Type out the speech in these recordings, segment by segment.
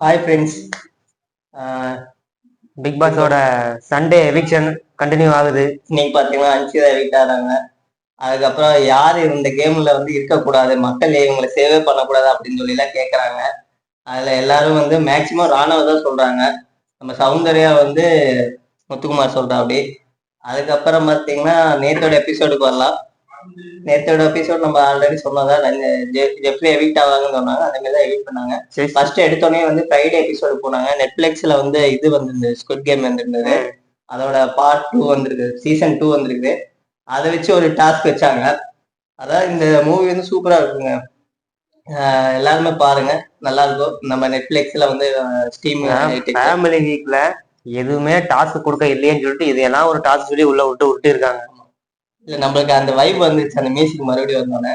Hi friends. Big பாஸோட Sunday eviction continue ஆகுது. இன்னைக்கு பார்த்தீங்கன்னா அன்சிதா எவிக்ட் ஆகிறாங்க. அதுக்கப்புறம் யார் இந்த கேம்ல வந்து இருக்கக்கூடாது, மக்கள் இவங்களை சேவே பண்ணக்கூடாது அப்படின்னு சொல்லிலாம் கேட்குறாங்க. அதில் எல்லாரும் வந்து மேக்சிமம் ராணவ தான் சொல்றாங்க. நம்ம சௌந்தர்யா வந்து முத்துக்குமார் சொல்றா அப்படி. அதுக்கப்புறம் பார்த்தீங்கன்னா நேத்தோட எபிசோடுக்கு வரலாம். நேத்தோட எபிசோட் நம்ம ஆல்ரெடி சொன்னதா ஜெஃப்ரி எவிக்ட் ஆவாங்கன்னு சொன்னாங்க. அதே மாதிரி தான் எவிக்ட் பண்ணாங்க. ஃபர்ஸ்ட் எடுத்தோடனே வந்து ஃப்ரைடே எபிசோடு போனாங்க. நெட்ஃபிளிக்ஸ்ல வந்து இது வந்திருந்தது, ஸ்குவிட் கேம் வந்திருந்தது. அதோட பார்ட் 2 வந்திருக்கு, சீசன் 2 வந்திருக்கு. அதை வச்சு ஒரு டாஸ்க் வச்சாங்க. அதான் இந்த மூவி வந்து சூப்பரா இருக்குங்க. எல்லாருமே பாருங்க, நல்லா இருக்கும். நம்ம நெட்ஃபிளிக்ஸ்ல வந்து ஸ்டீம் ஃபேமிலி வீக்ல எதுவுமே டாஸ்க் கொடுக்க இல்லையேன்னு சொல்லிட்டு இதெல்லாம் ஒரு டாஸ்க் சொல்லி உள்ள விட்டு இருக்காங்க. இல்ல நம்மளுக்கு அந்த வைப் வந்துருச்சு, அந்த மியூசிக் மறுபடியும் வந்தோடனே.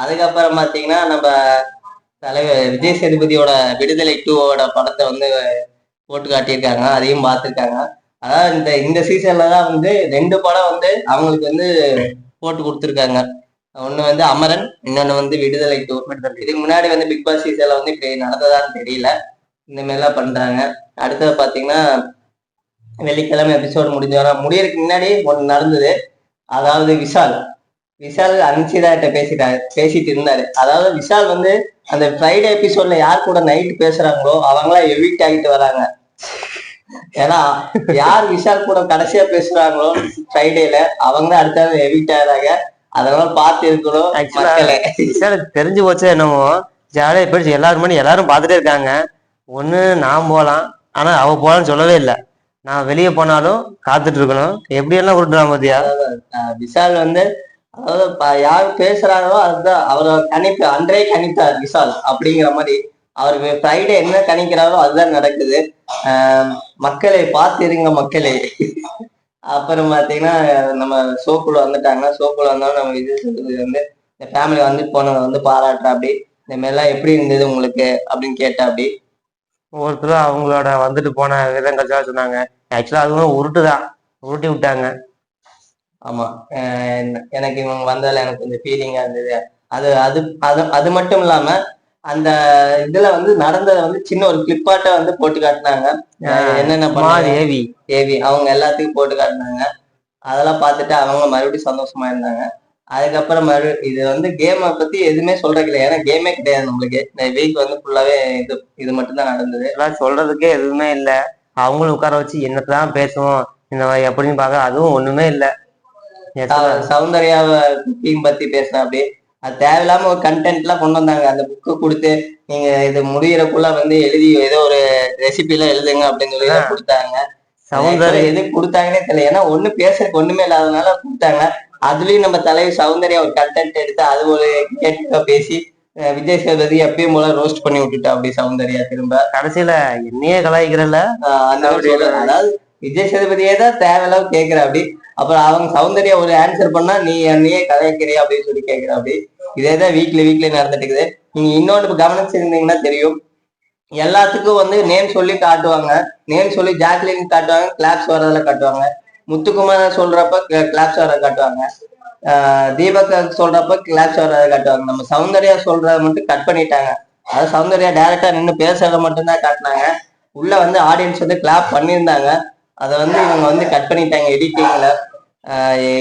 அதுக்கப்புறம் பாத்தீங்கன்னா நம்ம தலைவர் விஜய் சேதுபதியோட விடுதலை 2ஓட படத்தை வந்து போட்டு காட்டியிருக்காங்க, அதையும் பார்த்துருக்காங்க. அதாவது இந்த இந்த சீசன்ல தான் வந்து 2 படம் வந்து அவங்களுக்கு வந்து போட்டு கொடுத்துருக்காங்க. ஒண்ணு வந்து அமரன், இன்னொன்னு வந்து விடுதலை 2. இதுக்கு முன்னாடி வந்து பிக் பாஸ் சீசன்ல வந்து இப்படி நடந்ததான்னு தெரியல. இந்த மாதிரிலாம் பண்றாங்க. அடுத்தது பாத்தீங்கன்னா வெள்ளிக்கிழமை எபிசோடு முடியறதுக்கு முன்னாடி ஒண்ணு நடந்தது. அதாவது விஷால் அன்சிதாட்ட பேசிட்டு இருந்தாரு. அதாவது விஷால் வந்து அந்த ஃப்ரைடே எபிசோட்ல யார் கூட நைட் பேசுறாங்களோ அவங்களாம் எவிக்ட் ஆகிட்டு வராங்க. ஏன்னா யார் விஷால் கூட கடைசியா பேசுறாங்களோ ஃப்ரைடேல அவங்க தான் அடுத்த எவிக்ட் ஆகிறாங்க. அதனால பார்த்து இருக்கணும். விஷாலுக்கு தெரிஞ்சு போச்சு என்னமோ, ஜாலியா போயிடுச்சு. எல்லாரும் பார்த்துட்டே இருக்காங்க. ஒண்ணு நான் போலாம், ஆனா அவ போலான்னு சொல்லவே இல்லை. நான் வெளியே போனாலும் காத்துட்டு இருக்கணும். எப்படி எல்லாம் விட்டுறான் பாத்தியா. விஷால் வந்து அதாவது யார் பேசுறாங்களோ அதுதான் அவரை அன்றே கணித்தார் விஷால் அப்படிங்கிற மாதிரி. அவர் ஃப்ரைடே என்ன கணிக்கிறாரோ அதுதான் நடக்குது. மக்களை பார்த்திருங்க மக்களே. அப்புறம் பாத்தீங்கன்னா நம்ம ஷோக்குள்ள வந்துட்டாங்க. ஷோக்குள்ள வந்தாலும் நம்ம இது சொல்றது வந்து இந்த ஃபேமிலி வந்து போனதை வந்து பாராட்டுற அப்படி. இந்த மாதிரிலாம் எப்படி இருந்தது உங்களுக்கு அப்படின்னு கேட்டா அப்படி. ஒவ்வொருத்தரும் அவங்களோட வந்துட்டு போன விதங்கள் சொன்னாங்க. ஆக்சுவலா அதுவும் உருட்டி விட்டாங்க. ஆமா, எனக்கு இவங்க வந்ததுல எனக்கு கொஞ்சம் ஃபீலிங்கா இருந்தது. அது அது அது அது மட்டும் இல்லாம அந்த இதுல வந்து நடந்ததை வந்து சின்ன ஒரு கிளிப்பாட்ட வந்து போட்டு காட்டினாங்க. என்னென்ன பண்ணாங்க ஏவி அவங்க எல்லாத்துக்கும் போட்டு காட்டினாங்க. அதெல்லாம் பார்த்துட்டு அவங்க மறுபடியும் சந்தோஷமா இருந்தாங்க. அதுக்கப்புறம் இது வந்து கேமை பத்தி எதுவுமே சொல்றதுக்கு இல்லை, ஏன்னா கேமே கிடையாது நம்மளுக்கு. இந்த வீக் வந்து ஃபுல்லாவே இது மட்டும்தான் நடந்தது. சொல்றதுக்கே எதுவுமே இல்லை. அவங்களும் உட்கார வச்சு என்னத்தான் பேசுவோம் இந்த எப்படின்னு பார்க்க அதுவும் ஒண்ணுமே இல்லை. சௌந்தர்யாவை குக்கிங் பத்தி பேசினா அப்படி அது தேவையில்லாம ஒரு கண்டென்ட் எல்லாம் கொண்டு வந்தாங்க. அந்த புக்கு கொடுத்து நீங்க இது முடியறக்குள்ள வந்து எழுதி ஏதோ ஒரு ரெசிபி எல்லாம் எழுதுங்க அப்படின்னு சொல்லி கொடுத்தாங்க. சௌந்தர்யா எது கொடுத்தாங்கன்னே தெரியல, ஏன்னா ஒண்ணு பேசுறதுக்கு ஒண்ணுமே இல்லாதனால கொடுத்தாங்க. அதுலயும் நம்ம தலைவி சௌந்தர்யா ஒரு கண்டென்ட் எடுத்து அது ஒரு கேட்டுக்கா பேசி விஜய் சேதுபதி எப்பயும் போல ரோஸ்ட் பண்ணி விட்டுட்டா அப்படி சௌந்தர்யா திரும்ப கடைசியில என்னையே கலாய்க்கிறல்ல. அதாவது விஜய் சேதுபதியே தான் தேவையில்லாம கேட்கிற அப்படி. அப்புறம் அவங்க சௌந்தர்யா ஒரு ஆன்சர் பண்ணா நீ என்னையே கலாய்க்கிறியா அப்படின்னு சொல்லி கேட்கிற அப்படி. இதேதான் வீக்லி நடந்துட்டு இருக்குது. நீங்க இன்னொன்று கவனிச்சிருந்தீங்கன்னா தெரியும், எல்லாத்துக்கும் வந்து நேம் சொல்லி காட்டுவாங்க. நேம் சொல்லி ஜாக்லின் காட்டுவாங்க, கிளாப்ஸ் வர்றதுல காட்டுவாங்க. முத்துக்குமார் சொல்றப்ப கிளாப்ஸ் வர காட்டுவாங்க. தீபக் சொல்றப்ப கிளாப்ஸ் வர்றதை காட்டுவாங்க. நம்ம சௌந்தர்யா சொல்றத மட்டும் கட் பண்ணிட்டாங்க. அதாவது சௌந்தர்யா டைரக்டா நின்று பேசுறத மட்டும்தான் காட்டினாங்க. உள்ள வந்து ஆடியன்ஸ் வந்து கிளாப் பண்ணியிருந்தாங்க. அதை வந்து இவங்க வந்து கட் பண்ணிட்டாங்க எடிட்டிங்ல.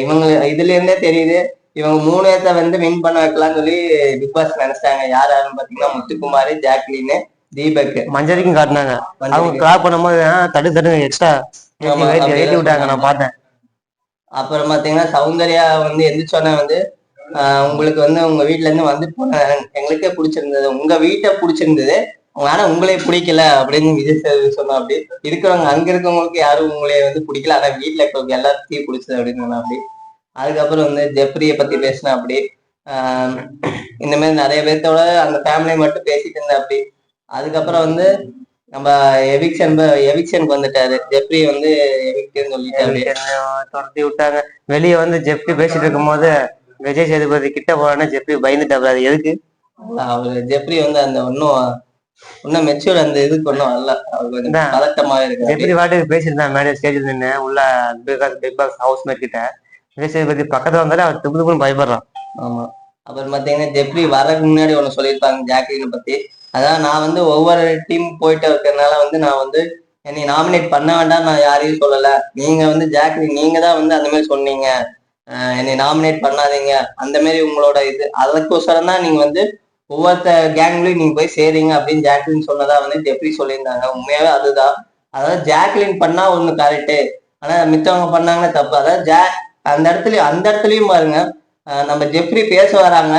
இவங்க இதுல இருந்தே தெரியுது இவங்க 3 பேர்த்த வந்து வின் பண்ண வைக்கலாம்னு சொல்லி பிக் பாஸ் நினைச்சிட்டாங்க. யாருன்னு பாத்தீங்கன்னா முத்துக்குமார், ஜாக்லின், தீபக், மஞ்சரிக்கும் காட்டினாங்க. அவங்க கிளாப் பண்ணும்போது தடு எக்ஸ்ட்ரா ஏற்றி விட்டாங்க, நான் பார்த்தேன். அப்புறம் பாத்தீங்கன்னா சௌந்தர்யா வந்து எந்திரிச்சோன்னே வந்து உங்களுக்கு வந்து உங்க வீட்டுல இருந்து வந்து போன எங்களுக்கே பிடிச்சிருந்தது, உங்க வீட்டை பிடிச்சிருந்தது, ஆனா உங்களே பிடிக்கல அப்படின்னு விஜய் சொன்னா அப்படி. இருக்கிறவங்க அங்க இருக்கவங்களுக்கு யாரும் உங்களே வந்து பிடிக்கல, ஆனா வீட்டுல இருக்கிறவங்க எல்லாத்தையும் பிடிச்சது அப்படின்னு சொன்னா அப்படி. அதுக்கப்புறம் வந்து ஜெப்ரிய பத்தி பேசினா அப்படி. இந்த மாதிரி நிறைய பேர்த்தோட அந்த ஃபேமிலியை மட்டும் பேசிட்டு இருந்தா அப்படி. அதுக்கப்புறம் வந்து நம்ம எவிக்ஷனுக்கு வந்துட்டாரு. ஜெப்ரி வந்து எவிக்ஷன் சொல்லிட்டாரு, துரத்தி விட்டாங்க. வெளியே வந்து ஜெப்ரி பேசிட்டு இருக்கும் போது விஜய் சேதுபதி கிட்ட போறானே ஜெப்ரி பயந்துட்டாரு. அது எதுக்கு? அவரு ஜெப்ரி வந்து அந்த இன்னும் மெச்சூர் அந்த இதுக்கு ஒன்றும் வரல. அவர் கொஞ்சம் பதட்டமாவே இருக்கு. ஜெப்ரி வாட்டுக்கு பேசியிருந்தான் மேடை ஸ்டேஜில் நின்று உள்ள பிக் பாஸ் ஹவுஸ் மேட் கிட்ட. விஜய் சேதுபதி பக்கத்துல வந்தாலே அவர் துப்புன்னு பயப்படுறான். ஆமா. அப்புறம் பாத்தீங்கன்னா ஜெப்ரி வரதுக்கு முன்னாடி ஒண்ணு சொல்லியிருப்பாங்க ஜாக்லினை பத்தி. அதான் நான் வந்து ஒவ்வொரு டீம் போயிட்டு இருக்கிறதுனால வந்து நான் வந்து என்னை நாமினேட் பண்ண வேண்டாம் நான் யாரையும் சொல்லல. நீங்க வந்து ஜாக்லின் நீங்க தான் வந்து அந்த மாதிரி சொன்னீங்க, என்னை நாமினேட் பண்ணாதீங்க அந்த மாதிரி உங்களோட இது அதுக்கோசரம் தான் நீங்க வந்து ஒவ்வொருத்த கேங்லயும் நீங்க போய் சேரீங்க அப்படின்னு ஜாக்லின் சொன்னதா வந்து ஜெப்ரி சொல்லியிருந்தாங்க. உண்மையாவே அதுதான். அதாவது ஜாக்லின் பண்ணா ஒண்ணு கரெக்டு, ஆனா மித்தவங்க பண்ணாங்கன்னா தப்பு. அதாவது அந்த இடத்துலயும் பாருங்க, நம்ம ஜெப்ரி பேச வராங்க,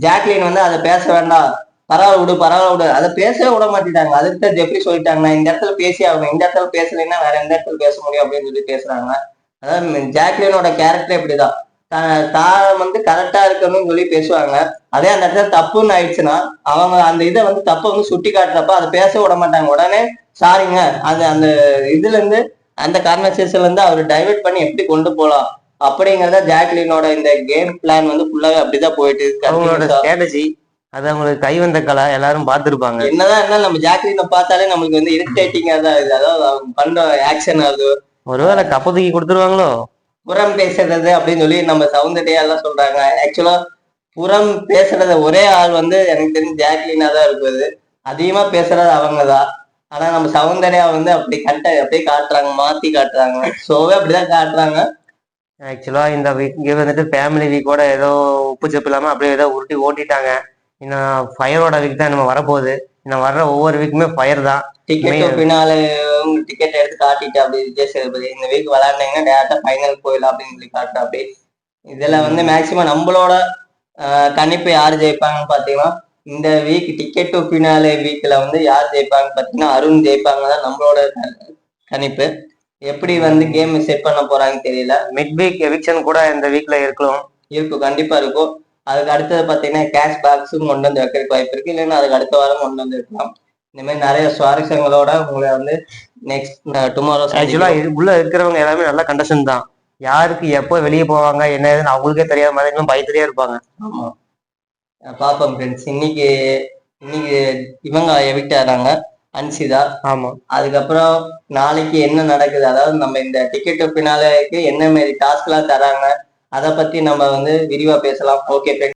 ஜாக்லின் வந்து அதை பேச வேண்டாம், பரவாயில்ல விடு அதை பேசவே விட மாட்டேட்டாங்க. அதுக்கு தான் ஜெப்ரி சொல்லிட்டாங்க நான் இந்த இடத்துல பேசி ஆகணும், இந்த இடத்துல பேசலைன்னா வேற எந்த இடத்துல பேச முடியும் அப்படின்னு சொல்லி பேசுறாங்க. அதாவது ஜாக்லினோட கேரக்டர் இப்படிதான், தான் வந்து கரெக்டா இருக்கணும்னு சொல்லி பேசுவாங்க. அதே அந்த இடத்துல தப்புன்னு ஆயிடுச்சுன்னா அவங்க அந்த இதை வந்து தப்பை வந்து சுட்டி காட்டுறப்ப அதை பேச விட மாட்டாங்க. உடனே சாரிங்க, அது அந்த இதுல இருந்து அந்த கான்வர்சேஷன்ல இருந்து அவர் டைவெர்ட் பண்ணி எப்படி கொண்டு போகலாம் அப்படிங்கறத ஜாக்லினோட இந்த கேம் பிளான் வந்து ஃபுல்லாவே அப்படிதான் போயிட்டு இருக்கு. அவங்களோட ஸ்ட்ராட்டஜி அது அவங்களுக்கு கை வந்த கலை எல்லாரும் பார்த்துருப்பாங்க. என்னதான் இருந்தாலும் நம்ம ஜாக்லினை பார்த்தாலே நம்மளுக்கு வந்து இரிட்டேட்டிங்கா தான் இது. அதாவது அவங்க பண்ற ஆக்ஷன் ஆகுது. ஒருவேளை கப்பு தூக்கி கொடுத்துருவாங்களோ. புறம் பேசுறது அப்படின்னு சொல்லி நம்ம சவுந்தர்யா எல்லாம் சொல்றாங்க. ஆக்சுவலா புறம் பேசுறத ஒரே ஆள் வந்து எனக்கு தெரிஞ்சு ஜாக்லினா தான் இருக்குது. அதிகமா பேசுறது அவங்கதான். ஆனா நம்ம சவுந்தர்யா வந்து அப்படி அப்படியே காட்டுறாங்க, மாத்தி காட்டுறாங்க. ஷோவே அப்படிதான் காட்டுறாங்க. ஆக்சுவலா இந்த வீக் வந்துட்டு ஃபேமிலி வீக்கோட ஏதோ உப்பு சப்பு இல்லாம அப்படியே ஏதோ உருட்டி ஓட்டிட்டாங்க. இன்னும் ஃபயரோட வீக் தான் நம்ம வரப்போகுது. இன்னும் வர்ற ஒவ்வொரு வீக்குமே ஃபயர் தான். டிக்கெட் பின்னால டிக்கெட் எடுத்து காட்டிட்டு அப்படி விஜய் சேதுபதி இந்த வீக் விளையாண்டிங்கன்னா டேரக்டா ஃபைனல் போயிடலாம் அப்படின்னு சொல்லி காட்டுறா. அப்படி இதுல வந்து மேக்சிமம் நம்மளோட கணிப்பு யார் ஜெயிப்பாங்கன்னு பாத்தீங்கன்னா, இந்த வீக் டிக்கெட் டு பினாலே வீக்ல வந்து யார் ஜெயிப்பாங்கன்னு பாத்தீங்கன்னா அருண் ஜெயிப்பாங்க தான் நம்மளோட கணிப்பு. எப்படி வந்து கேம் செட் பண்ண போறாங்கன்னு தெரியல. மிட் வீக் எவிக்ஷன் கூட இந்த வீக்ல இருக்கும் கண்டிப்பா இருக்கும். அதுக்கு அடுத்தது பாத்தீங்கன்னா கேஷ் பேக்ஸும் கொண்டு வந்து வைக்கிறதுக்கு வாய்ப்பு இருக்கு. இல்லைன்னா அதுக்கு அடுத்த வாரம் கொண்டு வந்து இருக்கலாம். இந்த மாதிரி நிறைய சுவாரஸ்யங்களோட உங்களை வந்து நெக்ஸ்ட் டுமாரோ. ஆக்சுவலா உள்ள இருக்கிறவங்க எல்லாமே நல்ல கண்டிஷன் தான். யாருக்கு எப்போ வெளியே போவாங்க என்ன ஏதுன்னு அவங்களுக்கே தெரியாத மாதிரி பயத்திலே இருப்பாங்க. ஆமா, பாப்போம் ஃப்ரெண்ட்ஸ். இன்னைக்கு இவங்க எவிக்ட் ஆறாங்க, அன்சிதா. ஆமா, அதுக்கப்புறம் நாளைக்கு என்ன நடக்குது, அதாவது நம்ம இந்த டிக்கெட் பின்னாலேக்கு என்ன மாதிரி டாஸ்க் எல்லாம் தராங்க, அதை பத்தி நம்ம வந்து விரிவா பேசலாம். ஓகே.